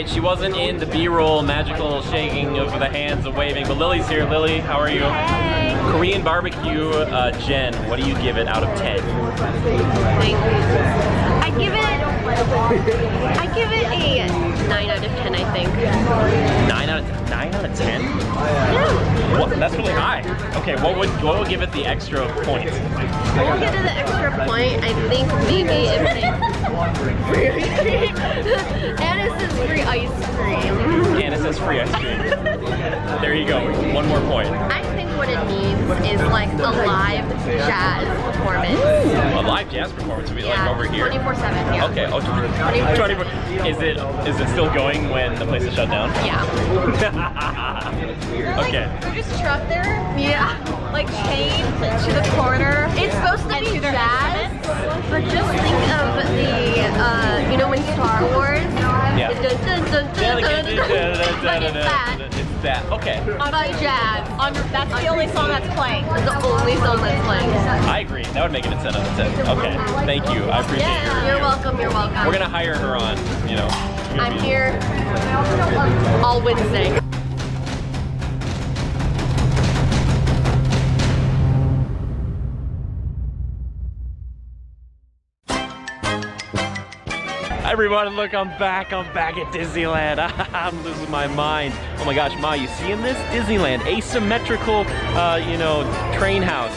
She wasn't in the B-roll magical shaking of the hands and waving, but Lily's here. Lily, how are you? Hey. Korean barbecue, Jen, what do you give it out of 10? I give it a 9 out of 10, I think. 9 out of 10? Yeah. What? That's really high. Okay, what would give it the extra point? We'll get to the extra point. I think maybe if free ice cream. Anna says free ice cream. Anna says free ice cream. There you go. One more point. I think what it needs is like a live jazz performance. A live jazz performance would be like over here? 24/7, yeah. Okay, 24. Is it still going when the place is shut down? Yeah. Okay. They're just trapped there? Yeah. Like chained to the corner. It's supposed to be jazz, but just think of the, you know, when Star Wars? Yeah. But it's that. It's that. Okay. By jazz. That's the only song that's playing. It's the only song that's playing. I agree. That would make it a 10 out of 10. Okay. Thank you. I appreciate it. You're welcome, you're welcome. We're gonna hire her on, you know. I'm here all Wednesday. Everyone, look, I'm back at Disneyland. I'm losing my mind. Oh my gosh, Ma, you seeing this? Disneyland, asymmetrical, you know, train house.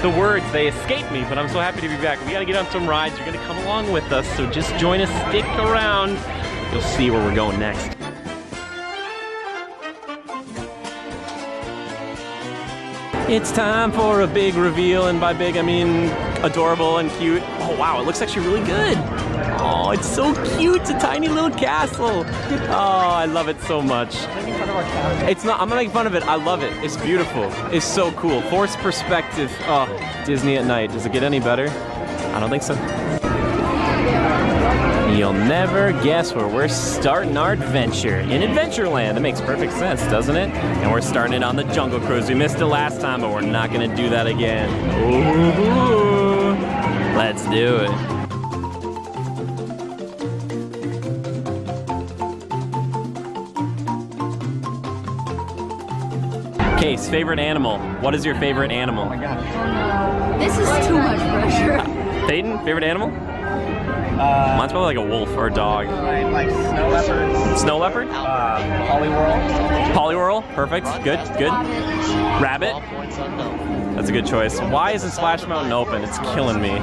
The words, they escape me, but I'm so happy to be back. We gotta get on some rides. You're gonna come along with us, so just join us, stick around. You'll see where we're going next. It's time for a big reveal, and by big I mean adorable and cute. Oh wow, it looks actually really good. Oh, it's so cute. It's a tiny little castle. Oh, I love it so much. It's not, I'm not making fun of it. I love it. It's beautiful. It's so cool. Forced perspective. Oh, Disney at night. Does it get any better? I don't think so. You'll never guess where we're starting our adventure. In Adventureland. That makes perfect sense, doesn't it? And we're starting it on the Jungle Cruise. We missed it last time, but we're not gonna do that again. Ooh, let's do it. Case, favorite animal. What is your favorite animal? Oh my gosh. This is too much pressure. Peyton, favorite animal? Mine's probably like a wolf or a dog. Like snow leopards. Snow leopard? Poliwhirl. Poliwhirl, perfect, good. Rabbit? That's a good choice. Why isn't Splash Mountain open? It's killing me.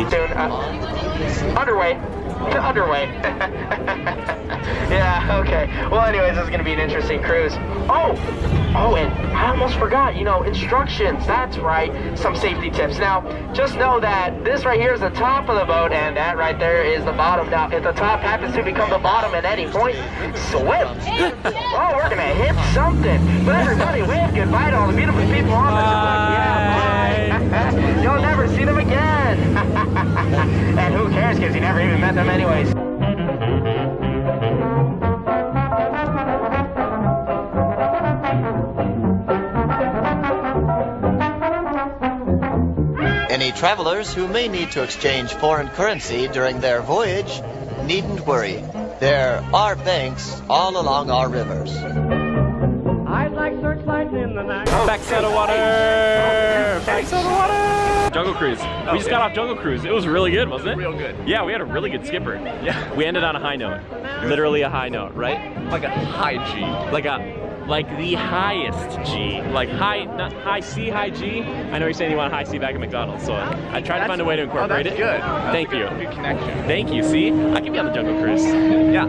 Dude, underway. Yeah, okay. Well, anyways, this is gonna be an interesting cruise. Oh, and I almost forgot, you know, instructions. That's right, some safety tips. Now, just know that this right here is the top of the boat, and that right there is the bottom. Now, if the top happens to become the bottom at any point, swim. Oh, we're gonna hit something. But everybody, wave goodbye to all the beautiful people on this boat. Yeah, bye. You'll never see them again. And who cares, because you never even met them anyways. Any travelers who may need to exchange foreign currency during their voyage needn't worry. There are banks all along our rivers. I'd like searchlights in the night. Backside of water! Backside of water! Jungle Cruise. We just got off Jungle Cruise. It was really good, wasn't it? Real good. Yeah, we had a really good skipper. Yeah. We ended on a high note. Literally a high note, right? Like a high G. Like the highest G. Like not high C, high G. I know you're saying you want a high C back at McDonald's, so I tried to find a way to incorporate it. Good. Thank you. Good connection. Thank you. See, I can be on the Jungle Cruise. Yeah.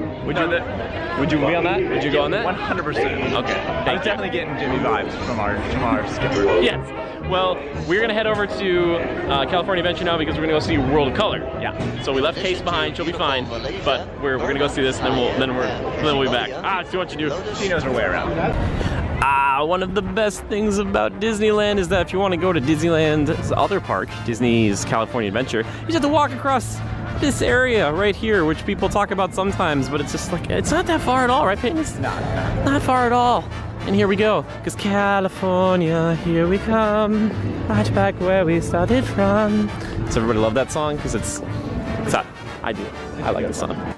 Would you be on that? Would you go on that? 100%. Okay. I'm Thank you. definitely getting Jimmy vibes from our skipper. Yes. Well, we're gonna head over to California Adventure now because we're gonna go see World of Color. Yeah. So we left Case behind. She'll be fine. But we're gonna go see this, and then we'll be back. See what you do. She knows her way around. One of the best things about Disneyland is that if you want to go to Disneyland's other park, Disney's California Adventure, you just have to walk across this area right here, which people talk about sometimes, but it's just like, it's not that far at all, right, Peyton? Not far at all. And here we go, because California, here we come, right back where we started from. Does everybody love that song? Because it's hot. I do. I like the song.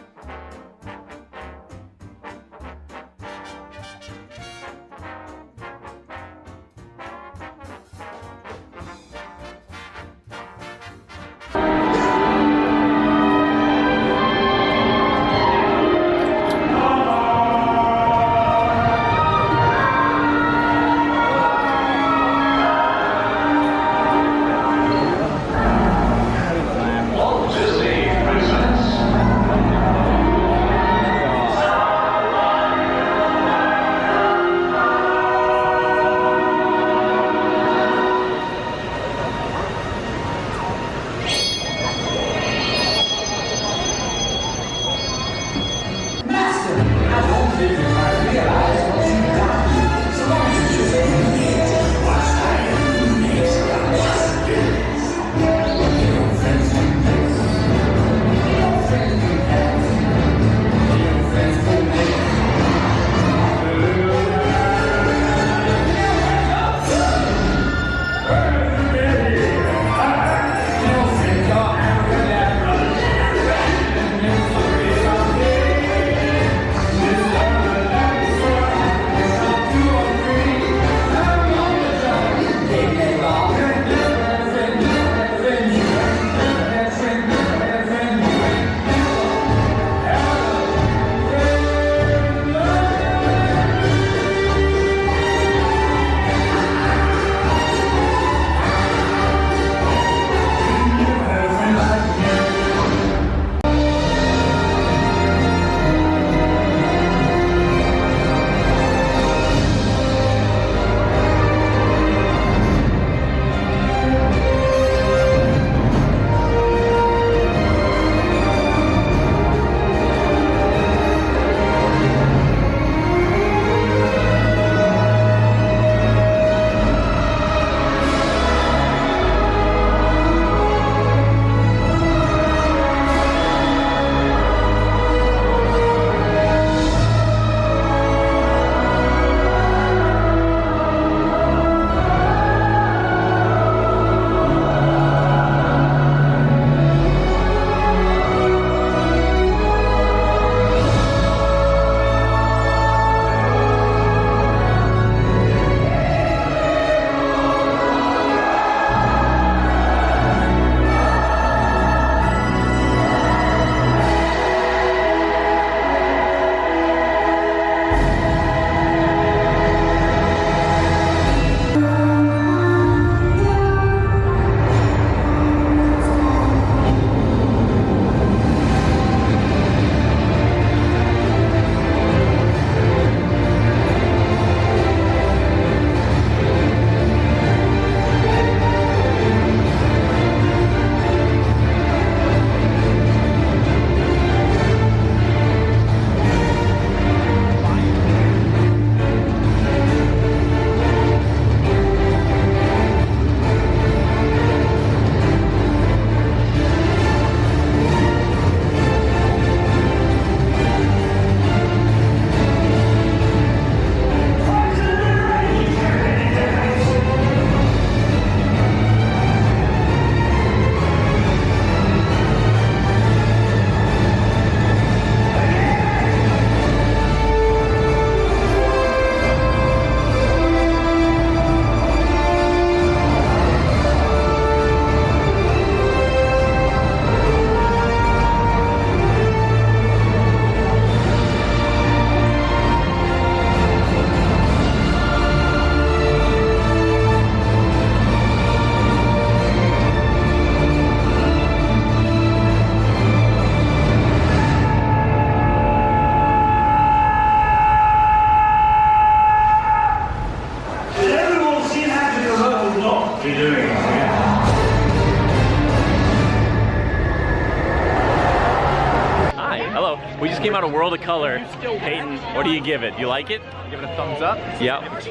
out a world of color. Peyton, what do you give it? You like it? Give it a thumbs up. Yep. 2?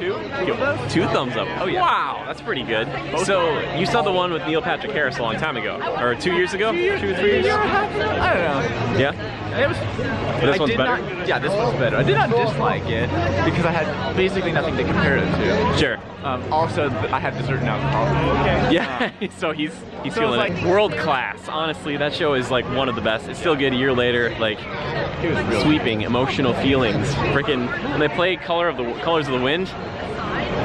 Two thumbs up. Oh, yeah. Wow, that's pretty good. So you saw the one with Neil Patrick Harris a long time ago, or 2 years ago? 2 or 3 years? I don't know. Yeah. It was. This one's better? Yeah, this one's better. I did not dislike it because I had basically nothing to compare it to. Sure. Also, I had dessert and alcohol. Okay. Yeah. So he's So feeling it's it. like- World class. Honestly, that show is like one of the best. It's still good a year later. Like It was really sweeping emotional feelings. Freaking when they play Colors of the Wind,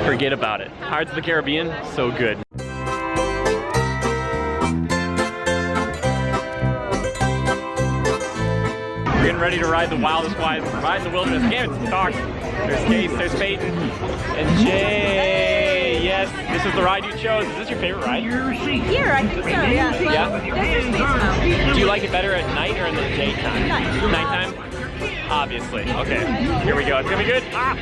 forget about it. Pirates of the Caribbean, so good. We're getting ready to ride the wildest ride in the wilderness. Again, it's dark. There's Case, there's Peyton, and Jay. Yes, this is the ride you chose. Is this your favorite ride? Here, I think so, yeah. But Yeah? this is Space Mountain. Do you like it better at night or in the daytime? Night. Nighttime? Obviously. Okay. Here we go. It's gonna be good. Ah!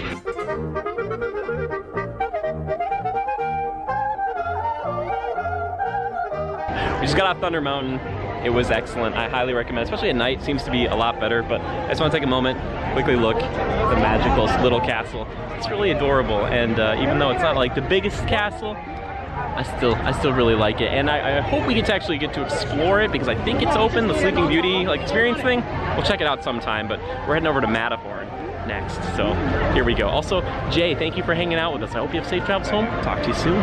We just got off Thunder Mountain. It was excellent. I highly recommend, especially at night. Seems to be a lot better. But I just want to take a moment, quickly look at the magical little castle. It's really adorable, and even though it's not like the biggest castle, I still really like it, and I hope we get to explore it because I think it's open, the Sleeping Beauty like experience thing. We'll check it out sometime, but we're heading over to Matterhorn next. So here we go. Also, Jay, thank you for hanging out with us. I hope you have safe travels home. Talk to you soon.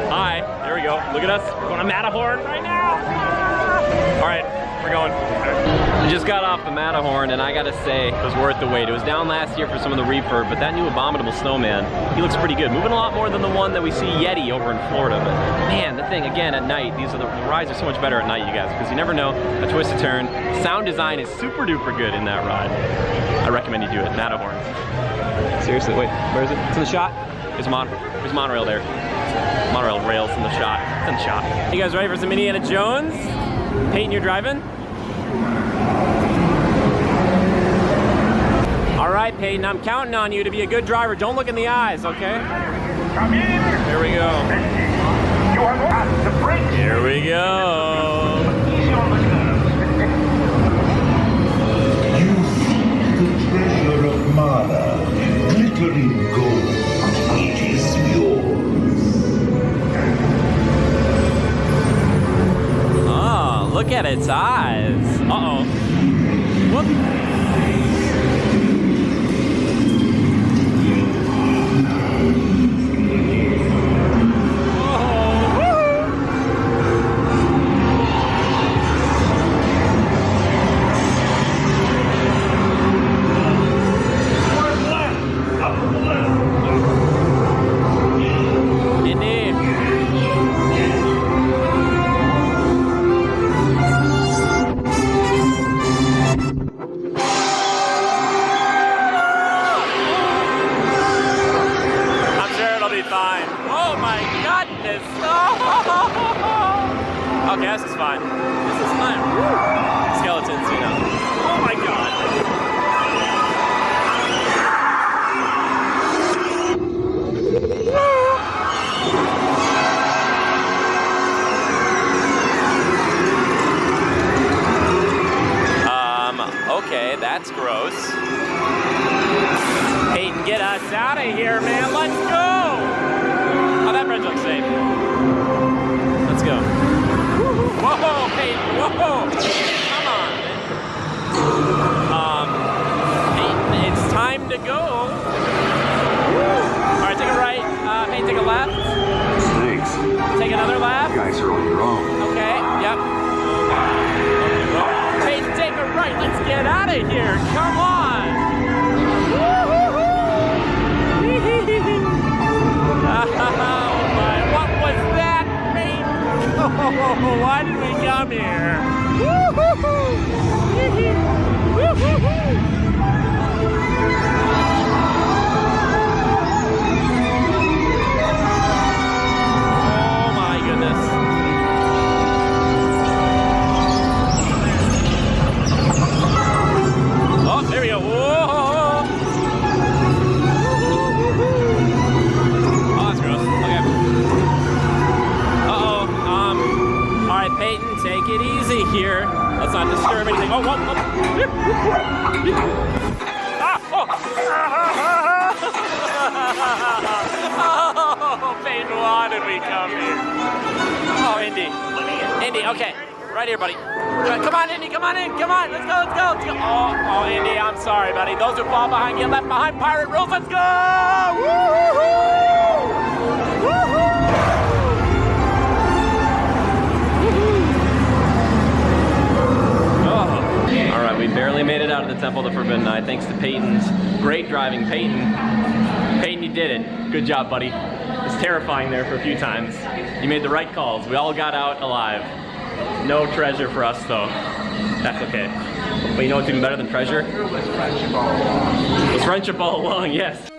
Hi, there we go. Look at us. We're going to Matterhorn right now. All right, we're going. We just got off the Matterhorn, and I gotta say, it was worth the wait. It was down last year for some of the refurb, but that new abominable snowman, he looks pretty good. Moving a lot more than the one that we see Yeti over in Florida. But man, the thing again at night, the rides are so much better at night, you guys, because you never know a twist, a turn. Sound design is super duper good in that ride. I recommend you do it. Matterhorn. Seriously, wait, where is it? It's in the shot. There's monorail there. Monorail rails in the shot. It's in the shot. You guys ready for some Indiana Jones? Peyton, you're driving? All right, Peyton, I'm counting on you to be a good driver. Don't look in the eyes, okay? Come in. Here we go. You have passed the brakes. Here we go. Easy on the curves. You seek the treasure of mana, glittering gold. It is yours. Oh, look at its eyes. Uh-oh. Whoop. Fine. Oh my goodness. Oh. Okay, this is fine. This is fine. Woo. Skeletons, you know. Oh my god. Okay, that's gross. Peyton, get us out of here, man. Let's go. Oh, that bridge looks safe. Let's go. Whoa, Peyton, whoa. Come on. Peyton, it's time to go. All right, take a right. Peyton, take a left. Thanks. Take another left. You guys are on your own. Okay, yep. Peyton, take a right. of here. Come on. Oh my, what was that? Oh, why did we come here? Oh my goodness. Oh, there we go. Whoa. Oh, that's gross. Okay. Uh-oh. All right, Peyton, take it easy here. Let's not disturb anything. Oh, whoa, whoa. Oh, Peyton, why did we come here? Oh, Indy. Indy, okay. Right here, buddy. Come on, Indy, come on in. Come on, let's go, let's go, let's go. Oh, Indy, I'm sorry, buddy. Those who fall behind get left behind. Pirate rules, let's go! Woo-hoo-hoo! All right, we barely made it out of the Temple of the Forbidden Eye thanks to Peyton's great driving. Peyton, you did it. Good job, buddy. It was terrifying there for a few times. You made the right calls. We all got out alive. No treasure for us, though. That's okay. But you know what's even better than treasure? It was friendship all along, yes.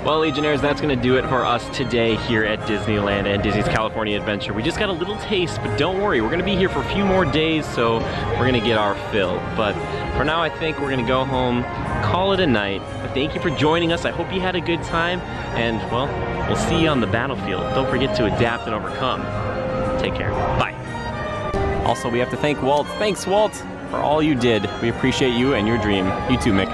Well, Legionnaires, that's going to do it for us today here at Disneyland and Disney's California Adventure. We just got a little taste, but don't worry, we're going to be here for a few more days, so we're going to get our fill. But for now, I think we're going to go home, call it a night. But thank you for joining us. I hope you had a good time, and, well, we'll see you on the battlefield. Don't forget to adapt and overcome. Take care. Bye. Also, we have to thank Walt. Thanks, Walt, for all you did. We appreciate you and your dream. You too, Mick.